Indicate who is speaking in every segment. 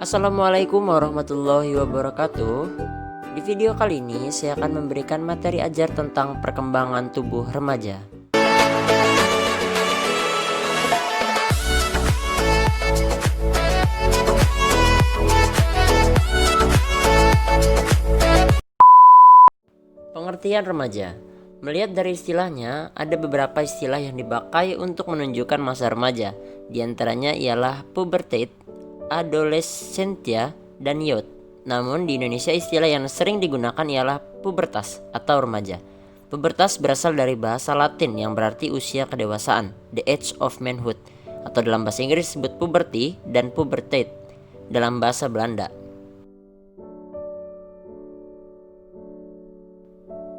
Speaker 1: Assalamualaikum warahmatullahi wabarakatuh. Di video kali ini saya akan memberikan materi ajar tentang perkembangan tubuh remaja. Pengertian remaja. Melihat dari istilahnya, ada beberapa istilah yang dipakai untuk menunjukkan masa remaja. Di antaranya ialah pubertate, adolescentia, dan youth. Namun di Indonesia istilah yang sering digunakan ialah pubertas atau remaja. Pubertas berasal dari bahasa Latin yang berarti usia kedewasaan, the age of manhood, atau dalam bahasa Inggris disebut puberty dan pubertate dalam bahasa Belanda.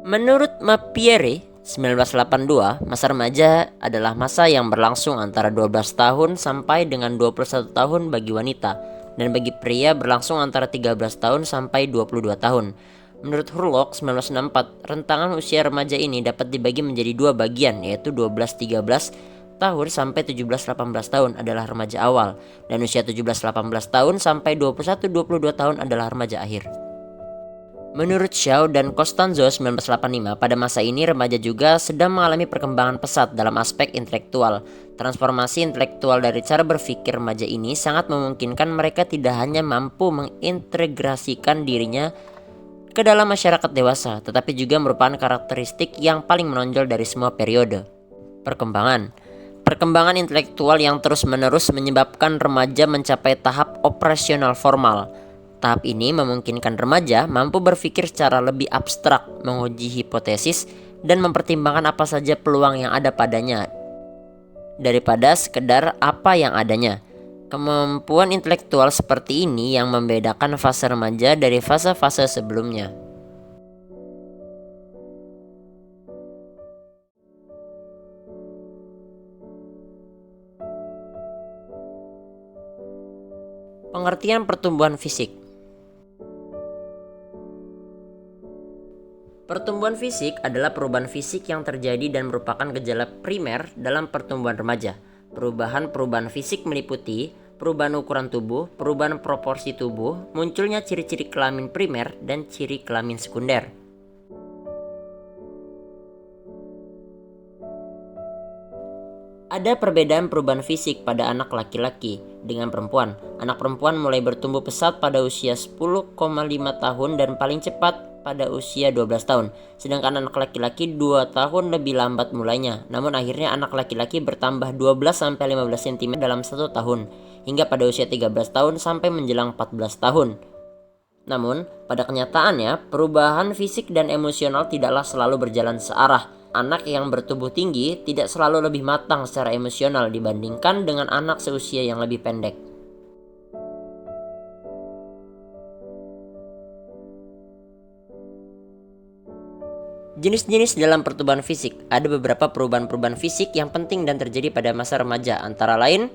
Speaker 1: Menurut Mappieri 1982, masa remaja adalah masa yang berlangsung antara 12 tahun sampai dengan 21 tahun bagi wanita, dan bagi pria berlangsung antara 13 tahun sampai 22 tahun. Menurut Hurlock 1964, rentangan usia remaja ini dapat dibagi menjadi dua bagian, yaitu 12-13 tahun sampai 17-18 tahun adalah remaja awal, dan usia 17-18 tahun sampai 21-22 tahun adalah remaja akhir. Menurut Shaw dan Costanzo 1985, pada masa ini remaja juga sedang mengalami perkembangan pesat dalam aspek intelektual. Transformasi intelektual dari cara berpikir remaja ini sangat memungkinkan mereka tidak hanya mampu mengintegrasikan dirinya ke dalam masyarakat dewasa, tetapi juga merupakan karakteristik yang paling menonjol dari semua periode Perkembangan intelektual yang terus-menerus menyebabkan remaja mencapai tahap operasional formal. Tahap ini memungkinkan remaja mampu berpikir secara lebih abstrak, menguji hipotesis, dan mempertimbangkan apa saja peluang yang ada padanya daripada sekedar apa yang adanya. Kemampuan intelektual seperti ini yang membedakan fase remaja dari fase-fase sebelumnya. Pengertian pertumbuhan fisik. Pertumbuhan fisik adalah perubahan fisik yang terjadi dan merupakan gejala primer dalam pertumbuhan remaja. Perubahan fisik meliputi perubahan ukuran tubuh, perubahan proporsi tubuh, munculnya ciri-ciri kelamin primer dan ciri kelamin sekunder. Ada perbedaan perubahan fisik pada anak laki-laki dengan perempuan. Anak perempuan mulai bertumbuh pesat pada usia 10,5 tahun dan paling cepat pada usia 12 tahun. Sedangkan anak laki-laki 2 tahun lebih lambat mulainya. Namun akhirnya anak laki-laki bertambah 12-15 cm dalam 1 tahun, hingga pada usia 13 tahun sampai menjelang 14 tahun. Namun, pada kenyataannya, perubahan fisik dan emosional tidaklah selalu berjalan searah. Anak yang bertubuh tinggi tidak selalu lebih matang secara emosional dibandingkan dengan anak seusia yang lebih pendek. Jenis-jenis dalam pertumbuhan fisik. Ada beberapa perubahan fisik yang penting dan terjadi pada masa remaja, antara lain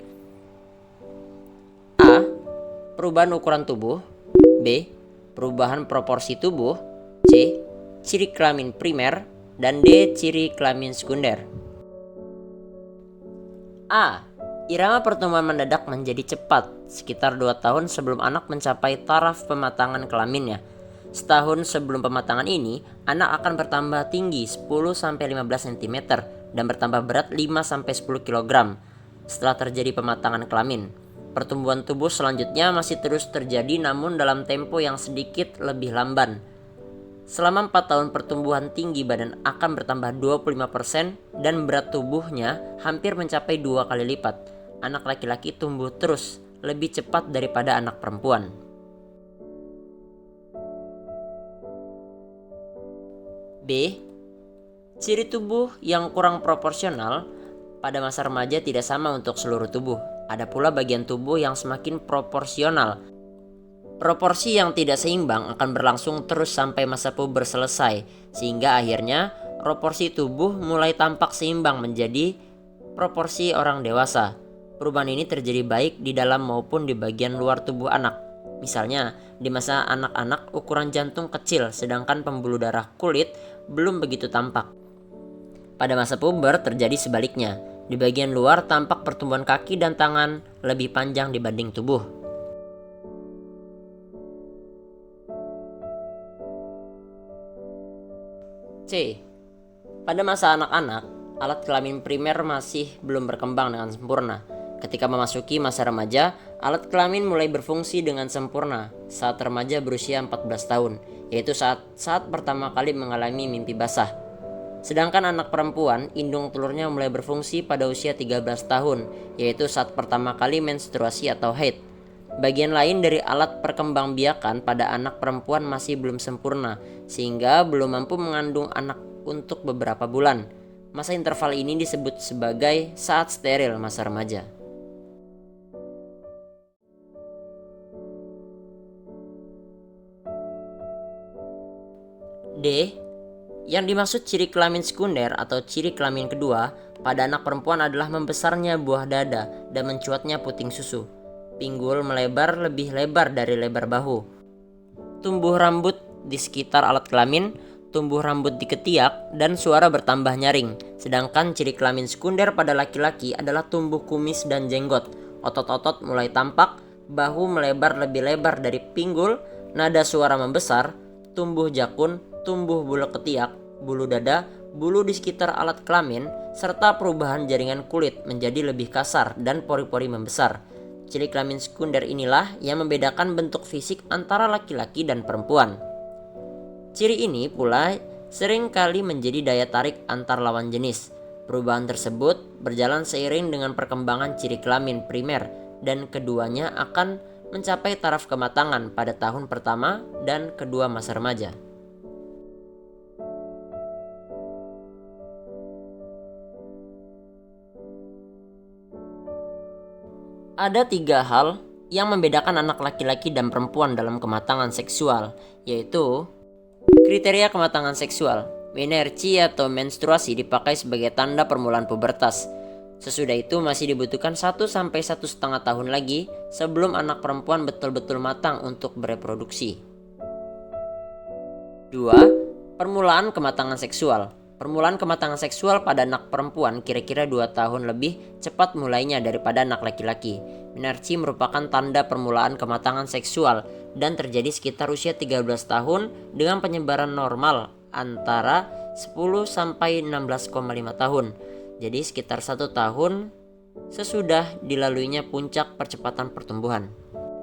Speaker 1: A. Perubahan ukuran tubuh, B. Perubahan proporsi tubuh, C. Ciri kelamin primer, dan D. Ciri kelamin sekunder. A. Irama pertumbuhan mendadak menjadi cepat sekitar 2 tahun sebelum anak mencapai taraf pematangan kelaminnya. Setahun sebelum pematangan ini, anak akan bertambah tinggi 10-15 cm dan bertambah berat 5-10 kg. Setelah terjadi pematangan kelamin, pertumbuhan tubuh selanjutnya masih terus terjadi namun dalam tempo yang sedikit lebih lamban. Selama 4 tahun pertumbuhan tinggi badan akan bertambah 25% dan berat tubuhnya hampir mencapai 2 kali lipat. Anak laki-laki tumbuh terus lebih cepat daripada anak perempuan. B. Ciri tubuh yang kurang proporsional pada masa remaja tidak sama untuk seluruh tubuh. Ada pula bagian tubuh yang semakin proporsional. Proporsi yang tidak seimbang akan berlangsung terus sampai masa puber selesai, sehingga akhirnya proporsi tubuh mulai tampak seimbang menjadi proporsi orang dewasa. Perubahan ini terjadi baik di dalam maupun di bagian luar tubuh anak. Misalnya, di masa anak-anak ukuran jantung kecil sedangkan pembuluh darah kulit belum begitu tampak. Pada masa puber terjadi sebaliknya. Di bagian luar tampak pertumbuhan kaki dan tangan lebih panjang dibanding tubuh. C. Pada masa anak-anak, alat kelamin primer masih belum berkembang dengan sempurna. Ketika memasuki masa remaja, alat kelamin mulai berfungsi dengan sempurna saat remaja berusia 14 tahun, yaitu saat pertama kali mengalami mimpi basah. Sedangkan anak perempuan, indung telurnya mulai berfungsi pada usia 13 tahun, yaitu saat pertama kali menstruasi atau haid. Bagian lain dari alat perkembangbiakan pada anak perempuan masih belum sempurna, sehingga belum mampu mengandung anak untuk beberapa bulan. Masa interval ini disebut sebagai saat steril masa remaja. D. Yang dimaksud ciri kelamin sekunder atau ciri kelamin kedua pada anak perempuan adalah membesarnya buah dada dan mencuatnya puting susu. Pinggul melebar lebih lebar dari lebar bahu. Tumbuh rambut di sekitar alat kelamin, tumbuh rambut di ketiak, dan suara bertambah nyaring. Sedangkan ciri kelamin sekunder pada laki-laki adalah tumbuh kumis dan jenggot. Otot-otot mulai tampak, bahu melebar lebih lebar dari pinggul, nada suara membesar, tumbuh jakun, tumbuh bulu ketiak, bulu dada, bulu di sekitar alat kelamin, serta perubahan jaringan kulit menjadi lebih kasar dan pori-pori membesar. Ciri kelamin sekunder inilah yang membedakan bentuk fisik antara laki-laki dan perempuan. Ciri ini pula sering kali menjadi daya tarik antar lawan jenis. Perubahan tersebut berjalan seiring dengan perkembangan ciri kelamin primer dan keduanya akan mencapai taraf kematangan pada tahun pertama dan kedua masa remaja. Ada 3 hal yang membedakan anak laki-laki dan perempuan dalam kematangan seksual, yaitu kriteria kematangan seksual. Menerci atau menstruasi dipakai sebagai tanda permulaan pubertas. Sesudah itu masih dibutuhkan 1-1,5 tahun lagi sebelum anak perempuan betul-betul matang untuk bereproduksi. 2. Permulaan kematangan seksual. Permulaan kematangan seksual pada anak perempuan kira-kira 2 tahun lebih cepat mulainya daripada anak laki-laki. Menarche merupakan tanda permulaan kematangan seksual dan terjadi sekitar usia 13 tahun dengan penyebaran normal antara 10-16,5 tahun. Jadi sekitar 1 tahun sesudah dilaluinya puncak percepatan pertumbuhan.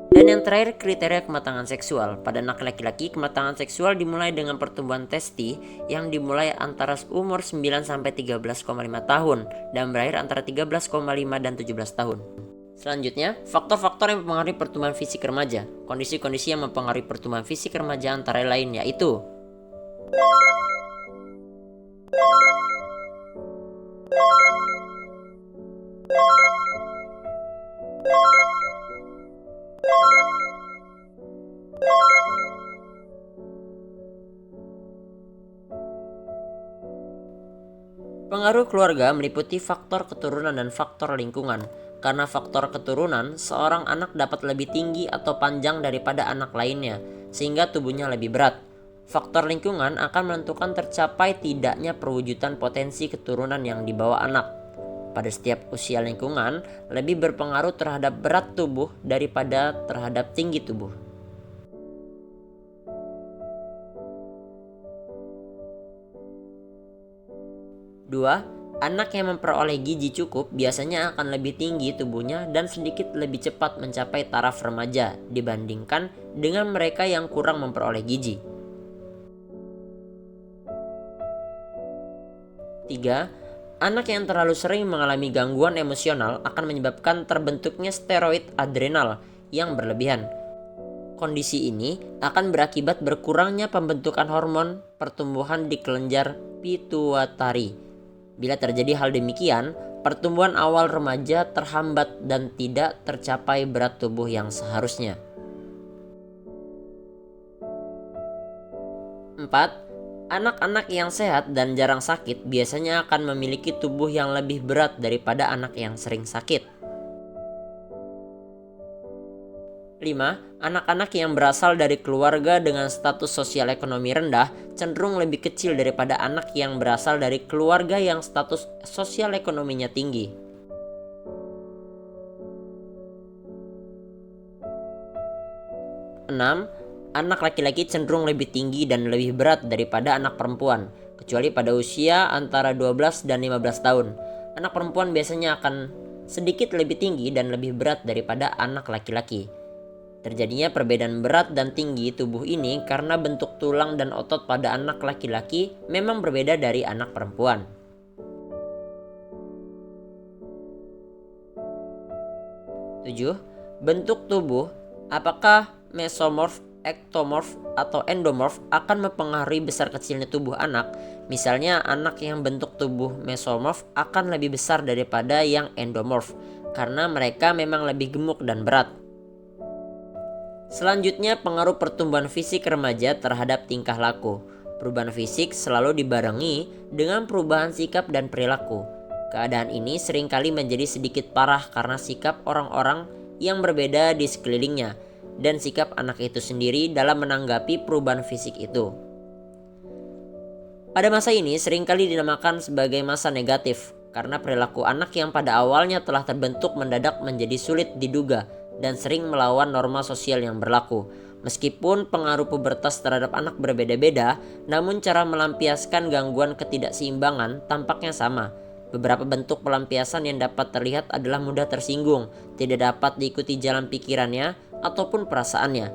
Speaker 1: Dan yang terakhir, kriteria kematangan seksual. Pada anak laki-laki, kematangan seksual dimulai dengan pertumbuhan testi yang dimulai antara umur 9-13,5 tahun dan berakhir antara 13,5 dan 17 tahun. Selanjutnya, faktor-faktor yang mempengaruhi pertumbuhan fisik remaja. Kondisi-kondisi yang mempengaruhi pertumbuhan fisik remaja antara lain yaitu pengaruh keluarga meliputi faktor keturunan dan faktor lingkungan. Karena faktor keturunan, seorang anak dapat lebih tinggi atau panjang daripada anak lainnya, sehingga tubuhnya lebih berat. Faktor lingkungan akan menentukan tercapai tidaknya perwujudan potensi keturunan yang dibawa anak. Pada setiap usia lingkungan lebih berpengaruh terhadap berat tubuh daripada terhadap tinggi tubuh. Dua, anak yang memperoleh gizi cukup biasanya akan lebih tinggi tubuhnya dan sedikit lebih cepat mencapai taraf remaja dibandingkan dengan mereka yang kurang memperoleh gizi. 3. Anak yang terlalu sering mengalami gangguan emosional akan menyebabkan terbentuknya steroid adrenal yang berlebihan. Kondisi ini akan berakibat berkurangnya pembentukan hormon pertumbuhan di kelenjar pituitari. Bila terjadi hal demikian, pertumbuhan awal remaja terhambat dan tidak tercapai berat tubuh yang seharusnya. 4. Anak-anak yang sehat dan jarang sakit biasanya akan memiliki tubuh yang lebih berat daripada anak yang sering sakit. 5. Anak-anak yang berasal dari keluarga dengan status sosial ekonomi rendah cenderung lebih kecil daripada anak yang berasal dari keluarga yang status sosial ekonominya tinggi. 6. Anak laki-laki cenderung lebih tinggi dan lebih berat daripada anak perempuan. kecuali pada usia antara 12 dan 15 tahun. Anak perempuan biasanya akan sedikit lebih tinggi dan lebih berat daripada anak laki-laki. Terjadinya perbedaan berat dan tinggi tubuh ini karena bentuk tulang dan otot pada anak laki-laki memang berbeda dari anak perempuan. 7. Bentuk tubuh, apakah mesomorf, ektomorf, atau endomorf akan mempengaruhi besar kecilnya tubuh anak. Misalnya anak yang bentuk tubuh mesomorf akan lebih besar daripada yang endomorf karena mereka memang lebih gemuk dan berat. Selanjutnya, pengaruh pertumbuhan fisik remaja terhadap tingkah laku. Perubahan fisik selalu dibarengi dengan perubahan sikap dan perilaku. Keadaan ini seringkali menjadi sedikit parah karena sikap orang-orang yang berbeda di sekelilingnya dan sikap anak itu sendiri dalam menanggapi perubahan fisik itu. Pada masa ini seringkali dinamakan sebagai masa negatif karena perilaku anak yang pada awalnya telah terbentuk mendadak menjadi sulit diduga dan sering melawan norma sosial yang berlaku. Meskipun pengaruh pubertas terhadap anak berbeda-beda, namun cara melampiaskan gangguan ketidakseimbangan tampaknya sama. Beberapa bentuk pelampiasan yang dapat terlihat adalah mudah tersinggung, tidak dapat diikuti jalan pikirannya ataupun perasaannya.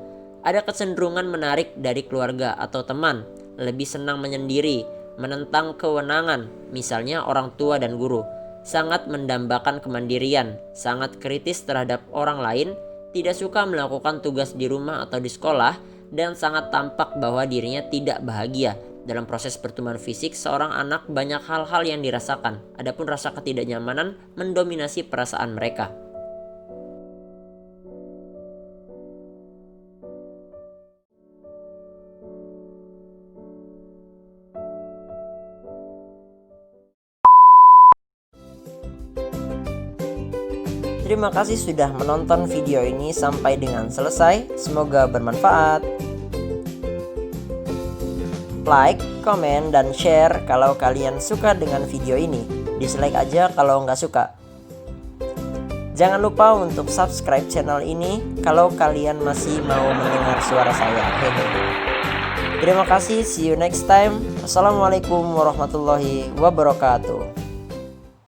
Speaker 1: Ada kecenderungan menarik dari keluarga atau teman, lebih senang menyendiri, menentang kewenangan, misalnya orang tua dan guru. Sangat mendambakan kemandirian, sangat kritis terhadap orang lain, tidak suka melakukan tugas di rumah atau di sekolah, dan sangat tampak bahwa dirinya tidak bahagia. Dalam proses pertumbuhan fisik seorang anak banyak hal-hal yang dirasakan, adapun rasa ketidaknyamanan mendominasi perasaan mereka. Terima kasih sudah menonton video ini sampai dengan selesai. Semoga bermanfaat. Like, komen, dan share kalau kalian suka dengan video ini. Dislike aja kalau nggak suka. Jangan lupa untuk subscribe channel ini kalau kalian masih mau mendengar suara saya. Terima kasih, see you next time. Wassalamualaikum warahmatullahi wabarakatuh.